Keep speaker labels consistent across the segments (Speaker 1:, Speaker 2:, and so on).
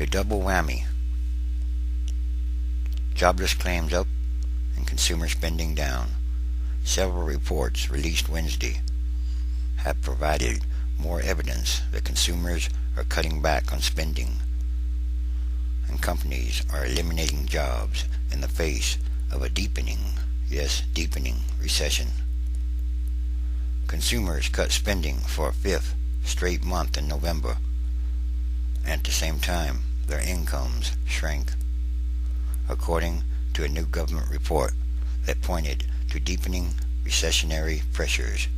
Speaker 1: The double whammy. Jobless claims up and consumer spending down. Several reports released Wednesday have provided more evidence that consumers are cutting back on spending and companies are eliminating jobs in the face of a deepening, yes, deepening recession. Consumers cut spending for a fifth straight month in November, and at the same time their incomes shrank, according to a new government report that pointed to deepening recessionary pressures.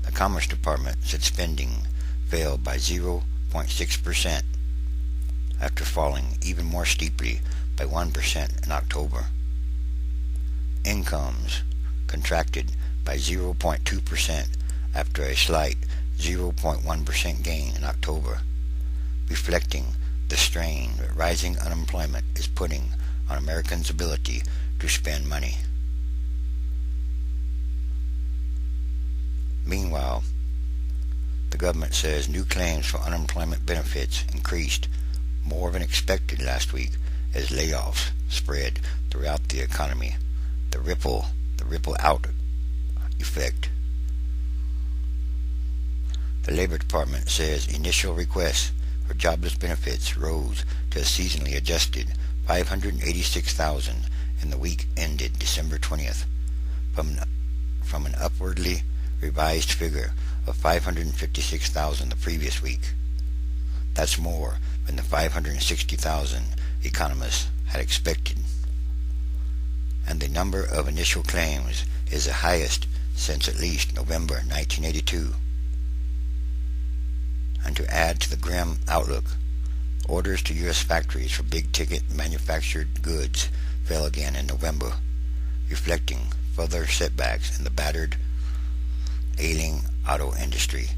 Speaker 1: The Commerce Department said spending fell by 0.6% after falling even more steeply by 1% in October. Incomes contracted by 0.2% after a slight 0.1% gain in October, reflecting the strain that rising unemployment is putting on Americans' ability to spend money. Meanwhile, the government says new claims for unemployment benefits increased more than expected last week as layoffs spread throughout the economy. The ripple out effect. The Labor Department says initial requests for jobless benefits rose to a seasonally adjusted 586,000 in the week ended December 20th, from an upwardly revised figure of 556,000 the previous week. That's more than the 560,000 economists had expected. And the number of initial claims is the highest since at least November 1982. And to add to the grim outlook, orders to U.S. factories for big-ticket manufactured goods fell again in November, reflecting further setbacks in the battered, ailing auto industry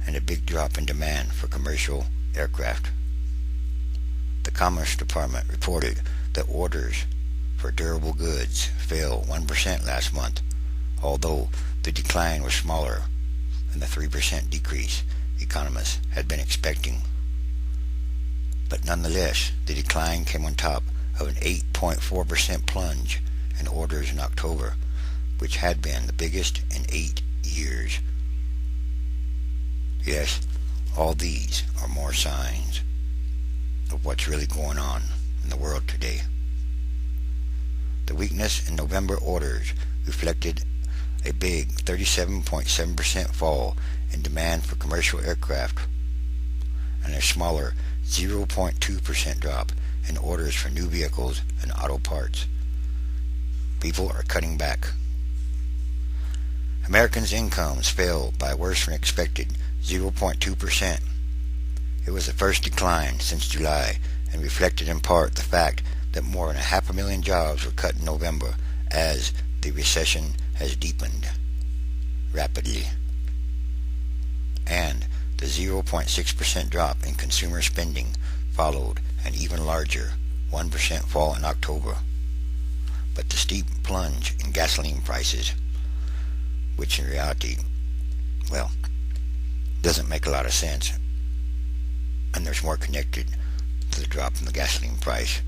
Speaker 1: and a big drop in demand for commercial aircraft. The Commerce Department reported that orders for durable goods fell 1% last month, although the decline was smaller than the 3% decrease economists had been expecting. But nonetheless, the decline came on top of an 8.4% plunge in orders in October, which had been the biggest in 8 years. Yes, all these are more signs of what's really going on in the world today. The weakness in November orders reflected a big 37.7% fall in demand for commercial aircraft and a smaller 0.2% drop in orders for new vehicles and auto parts. People are cutting back. Americans' incomes fell by worse than expected 0.2%. It was the first decline since July and reflected in part the fact that more than 500,000 jobs were cut in November as the recession has deepened rapidly. And the 0.6% drop in consumer spending followed an even larger 1% fall in October. But the steep plunge in gasoline prices, which in reality, well, doesn't make a lot of sense, and there's more connected to the drop in the gasoline price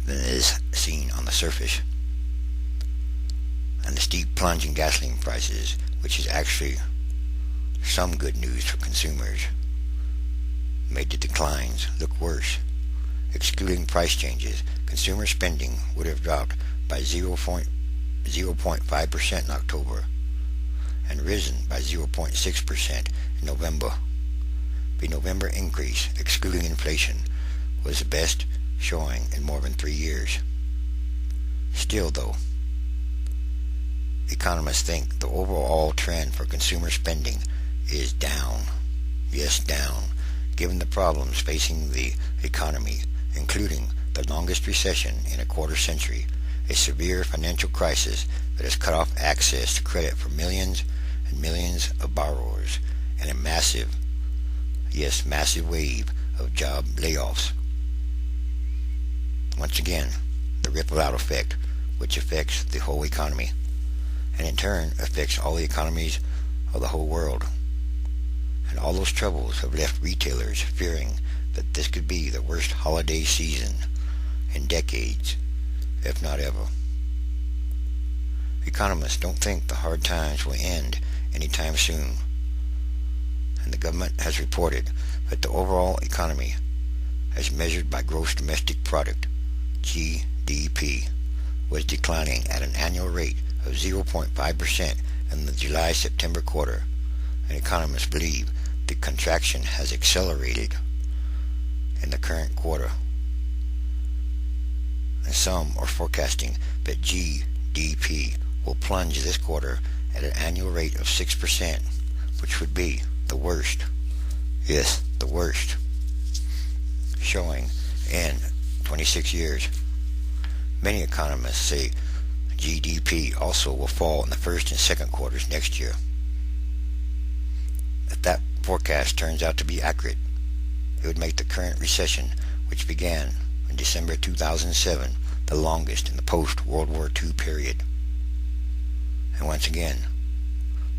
Speaker 1: than is seen on the surface. And the steep plunge in gasoline prices, which is actually some good news for consumers, made the declines look worse. Excluding price changes, consumer spending would have dropped by 0.5% in October and risen by 0.6% in November. The November increase, excluding inflation, was the best showing in more than 3 years. Still, though, economists think the overall trend for consumer spending is down. Yes, down, given the problems facing the economy, including the longest recession in a quarter century, a severe financial crisis that has cut off access to credit for millions and millions of borrowers, and a massive wave of job layoffs. Once again, the ripple out effect, which affects the whole economy, and in turn affects all the economies of the whole world. And all those troubles have left retailers fearing that this could be the worst holiday season in decades, if not ever. Economists don't think the hard times will end anytime soon, and the government has reported that the overall economy, as measured by gross domestic product, GDP, was declining at an annual rate of 0.5% in the July-September quarter, and economists believe the contraction has accelerated in the current quarter. And some are forecasting that GDP will plunge this quarter at an annual rate of 6%, which would be the worst, yes, the worst, showing in 26 years. Many economists say GDP also will fall in the first and second quarters next year. If that forecast turns out to be accurate, it would make the current recession, which began in December 2007, the longest in the post-World War II period. And once again,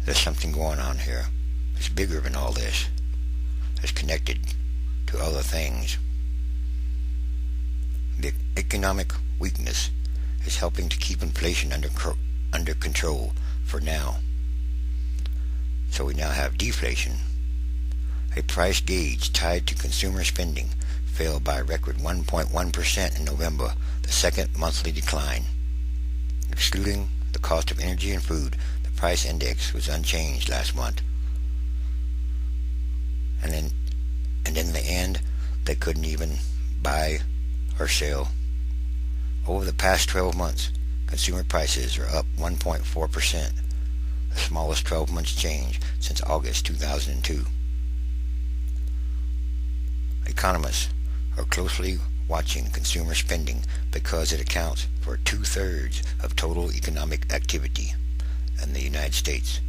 Speaker 1: there's something going on here. It's bigger than all this. It's connected to other things. The economic weakness is helping to keep inflation under control for now. So we now have deflation. A price gauge tied to consumer spending fell by a record 1.1% in November, the second monthly decline. Excluding the cost of energy and food, the price index was unchanged last month. And in the end, they couldn't even buy or sell. Over the past 12 months, consumer prices are up 1.4%, the smallest 12 months change since August 2002. Economists are closely watching consumer spending because it accounts for 2/3 of total economic activity in the United States.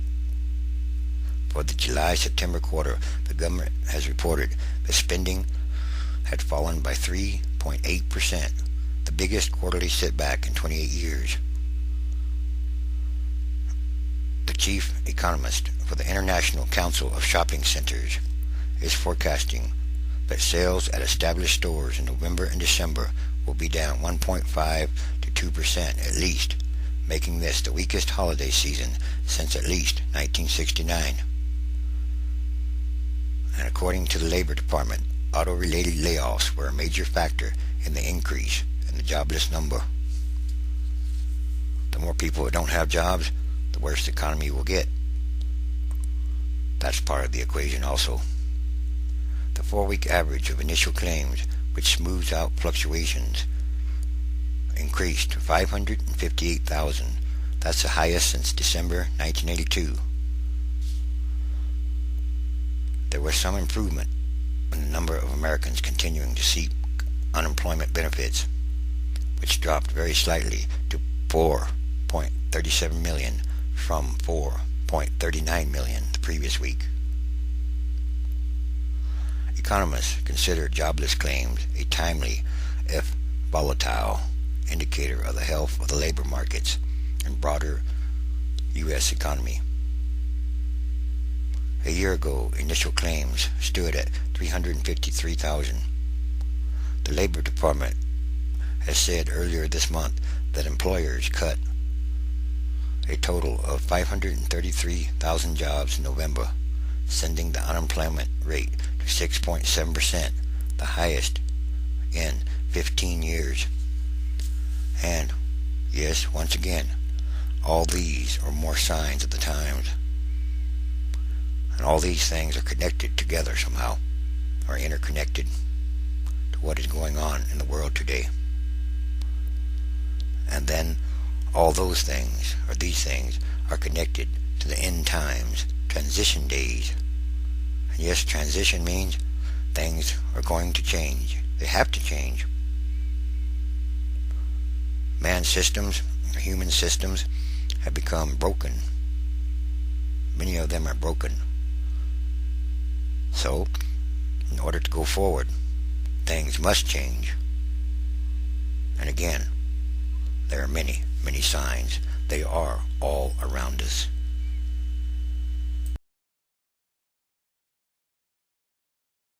Speaker 1: For the July-September quarter, the government has reported that spending had fallen by 3.8%, the biggest quarterly setback in 28 years. The chief economist for the International Council of Shopping Centers is forecasting that sales at established stores in November and December will be down 1.5 to 2% at least, making this the weakest holiday season since at least 1969. And according to the Labor Department, auto-related layoffs were a major factor in the increase in the jobless number. The more people that don't have jobs, the worse the economy will get. That's part of the equation also. The 4-week average of initial claims, which smooths out fluctuations, increased to 558,000. That's the highest since December 1982. There was some improvement in the number of Americans continuing to seek unemployment benefits, which dropped very slightly to 4.37 million from 4.39 million the previous week. Economists consider jobless claims a timely, if volatile, indicator of the health of the labor markets and broader U.S. economy. A year ago, initial claims stood at 353,000. The Labor Department has said earlier this month that employers cut a total of 533,000 jobs in November, sending the unemployment rate to 6.7%, the highest in 15 years. And, yes, once again, all these are more signs of the times. And all these things are connected together somehow, are interconnected to what is going on in the world today. And then all those things, or these things, are connected to the end times, transition days. And yes, transition means things are going to change. They have to change. Man's systems, human systems, have become broken. Many of them are broken. So, in order to go forward, things must change. And again, there are many, many signs. They are all around us.